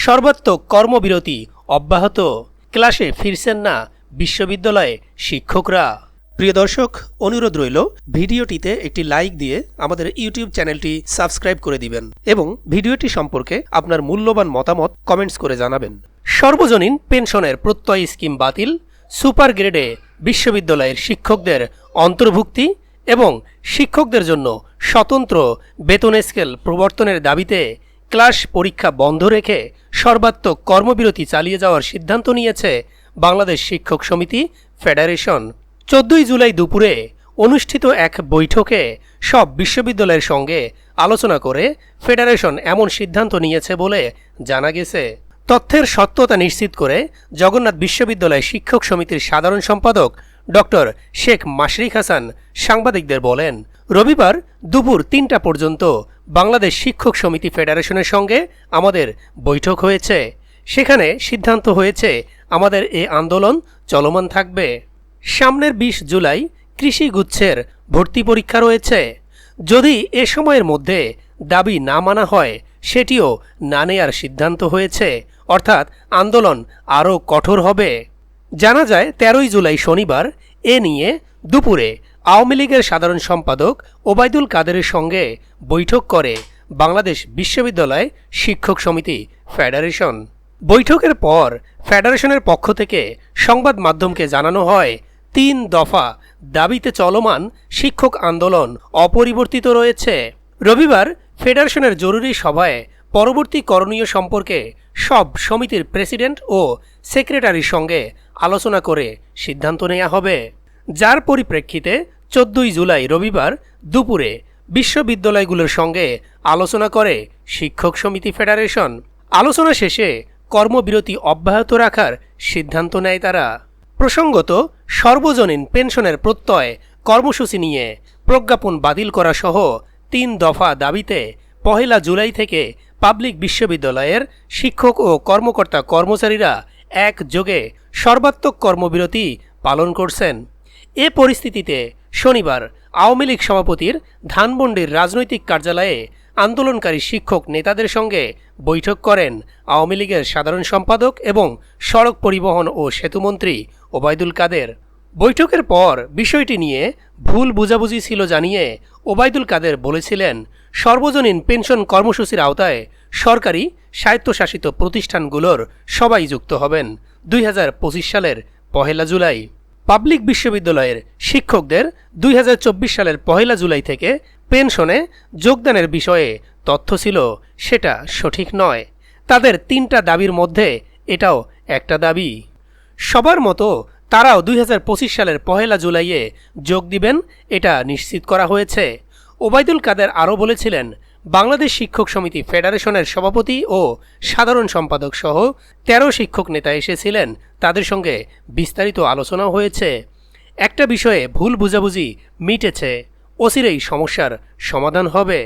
সর্বাত্মক কর্মবিরতি অব্যাহত, ক্লাসে ফিরছেন না বিশ্ববিদ্যালয়ে শিক্ষকরা। প্রিয় দর্শক, অনুরোধ রইল ভিডিওটিতে একটি লাইক দিয়ে আমাদের ইউটিউব চ্যানেলটি সাবস্ক্রাইব করে দিবেন এবং ভিডিওটি সম্পর্কে আপনার মূল্যবান মতামত কমেন্টস করে জানাবেন। সর্বজনীন পেনশনের প্রত্যয় স্কিম বাতিল, সুপার গ্রেডে বিশ্ববিদ্যালয়ের শিক্ষকদের অন্তর্ভুক্তি এবং শিক্ষকদের জন্য স্বতন্ত্র বেতন স্কেল প্রবর্তনের দাবিতে ক্লাস পরীক্ষা বন্ধ রেখে সর্বাত্মক কর্মবিরতি চালিয়ে যাওয়ার সিদ্ধান্ত নিয়েছে বাংলাদেশ শিক্ষক সমিতি ফেডারেশন। 14 জুলাই দুপুরে অনুষ্ঠিত এক বৈঠকে সব বিশ্ববিদ্যালয়ের সঙ্গে আলোচনা করে ফেডারেশন এমন সিদ্ধান্ত নিয়েছে বলে জানা গেছে। তথ্যের সত্যতা নিশ্চিত করে জগন্নাথ বিশ্ববিদ্যালয় শিক্ষক সমিতির সাধারণ সম্পাদক ডক্টর শেখ মাশরিক হাসান সাংবাদিকদের বলেন, রবিবার দুপুর 3টা পর্যন্ত বাংলাদেশ শিক্ষক সমিতি ফেডারেশনের সঙ্গে আমাদের বৈঠক হয়েছে। সেখানে সিদ্ধান্ত হয়েছে আমাদের এই আন্দোলন চলমান থাকবে। সামনের 20 জুলাই কৃষি গুচ্ছের ভর্তি পরীক্ষা রয়েছে। যদি এ সময়ের মধ্যে দাবি না মানা হয় সেটিও না নেয়ার সিদ্ধান্ত হয়েছে, অর্থাৎ আন্দোলন আরও কঠোর হবে। জানা যায় 13 জুলাই শনিবার এ নিয়ে দুপুরে আওয়ামী লীগের সাধারণ সম্পাদক ওবায়দুল কাদেরের সঙ্গে বৈঠক করে বাংলাদেশ বিশ্ববিদ্যালয় শিক্ষক সমিতি ফেডারেশন। বৈঠকের পর ফেডারেশনের পক্ষ থেকে সংবাদ মাধ্যমকে জানানো হয় 3 দফা দাবিতে চলমান শিক্ষক আন্দোলন অপরিবর্তিত রয়েছে। রবিবার ফেডারেশনের জরুরি সভায় পরবর্তী করণীয় সম্পর্কে সব সমিতির প্রেসিডেন্ট ও সেক্রেটারির সঙ্গে আলোচনা করে সিদ্ধান্ত নেওয়া হবে, যার পরিপ্রেক্ষিতে 14 জুলাই রবিবার দুপুরে বিশ্ববিদ্যালয়গুলোর সঙ্গে আলোচনা করে শিক্ষক সমিতি ফেডারেশন। আলোচনা শেষে কর্মবিরতি অব্যাহত রাখার সিদ্ধান্ত নেয় তারা। প্রসঙ্গত, সর্বজনীন পেনশনের প্রত্যয় কর্মসূচি নিয়ে প্রজ্ঞাপন বাতিল করা সহ 3 দফা দাবিতে 1 জুলাই থেকে পাবলিক বিশ্ববিদ্যালয়ের শিক্ষক ও কর্মকর্তা কর্মচারীরা একযোগে সর্বাত্মক কর্মবিরতি পালন করছেন। এ পরিস্থিতিতে শনিবার আওয়ামী লীগ সভাপতির ধানমন্ডির রাজনৈতিক কার্যালয়ে আন্দোলনকারী শিক্ষক নেতাদের সঙ্গে বৈঠক করেন আওয়ামী লীগের সাধারণ সম্পাদক এবং সড়ক পরিবহন ও সেতুমন্ত্রী ওবায়দুল কাদের। বৈঠকের পর বিষয়টি নিয়ে ভুল বুঝাবুঝি ছিল জানিয়ে ওবায়দুল কাদের বলেছিলেন, সর্বজনীন পেনশন কর্মসূচির আওতায় সরকারি স্বায়ত্তশাসিত প্রতিষ্ঠানগুলোর সবাই যুক্ত হবেন 2025 সালের 1 জুলাই। পাবলিক বিশ্ববিদ্যালয়ের শিক্ষকদের 2024 সালের 1 জুলাই থেকে পেনশনে যোগদানের বিষয়ে তথ্য ছিল, সেটা সঠিক নয়। তাদের 3টা দাবির মধ্যে এটাও একটা দাবি। সবার মতো তারাও 2025 সালের 1 জুলাইয়ে যোগ দিবেন, এটা নিশ্চিত করা হয়েছে। ওবায়দুল কাদের আরও বলেছিলেন, বাংলাদেশ শিক্ষক সমিতি ফেডারেশনের সভাপতি ও সাধারণ সম্পাদক সহ 13 শিক্ষক নেতা এসেছিলেন, তাদের সঙ্গে বিস্তারিত আলোচনাও হয়েছে। একটা বিষয়ে ভুল বুঝাবুঝি মিটেছে, অচিরেই সমস্যার সমাধান হবে।